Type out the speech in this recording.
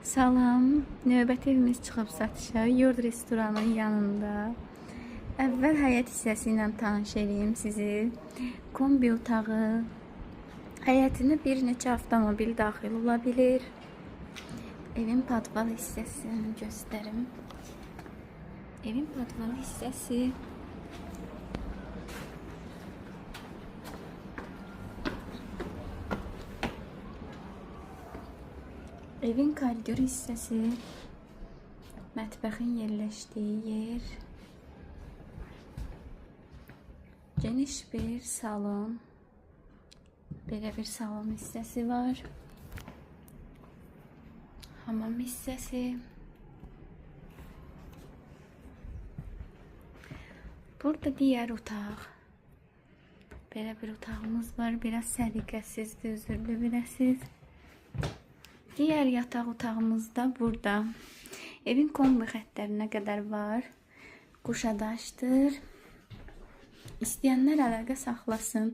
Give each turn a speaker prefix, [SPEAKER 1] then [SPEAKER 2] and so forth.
[SPEAKER 1] Salam, növbəti evimiz çıxıb satışa, Yurd restoranın yanında. Əvvəl həyət hissəsi ilə tanış edeyim sizi. Kombi otağı, həyətinə bir neçə avtomobil daxil ola bilir. Evin padval hissəsini göstərim. Evin padval hissəsi evin koridor hissəsi, mətbəxin yerləşdiyi yer, geniş bir salon, belə bir salon hissəsi var, hamam hissəsi, burada digər otaq, belə bir otağımız var, biraz səliqəsizdir, özür diləyəsiniz. Diğer yataq otağımız da burada. Evin kombi xəttlərinə qədər var. Quşadaşdır. İstəyənlər əlaqə saxlasın.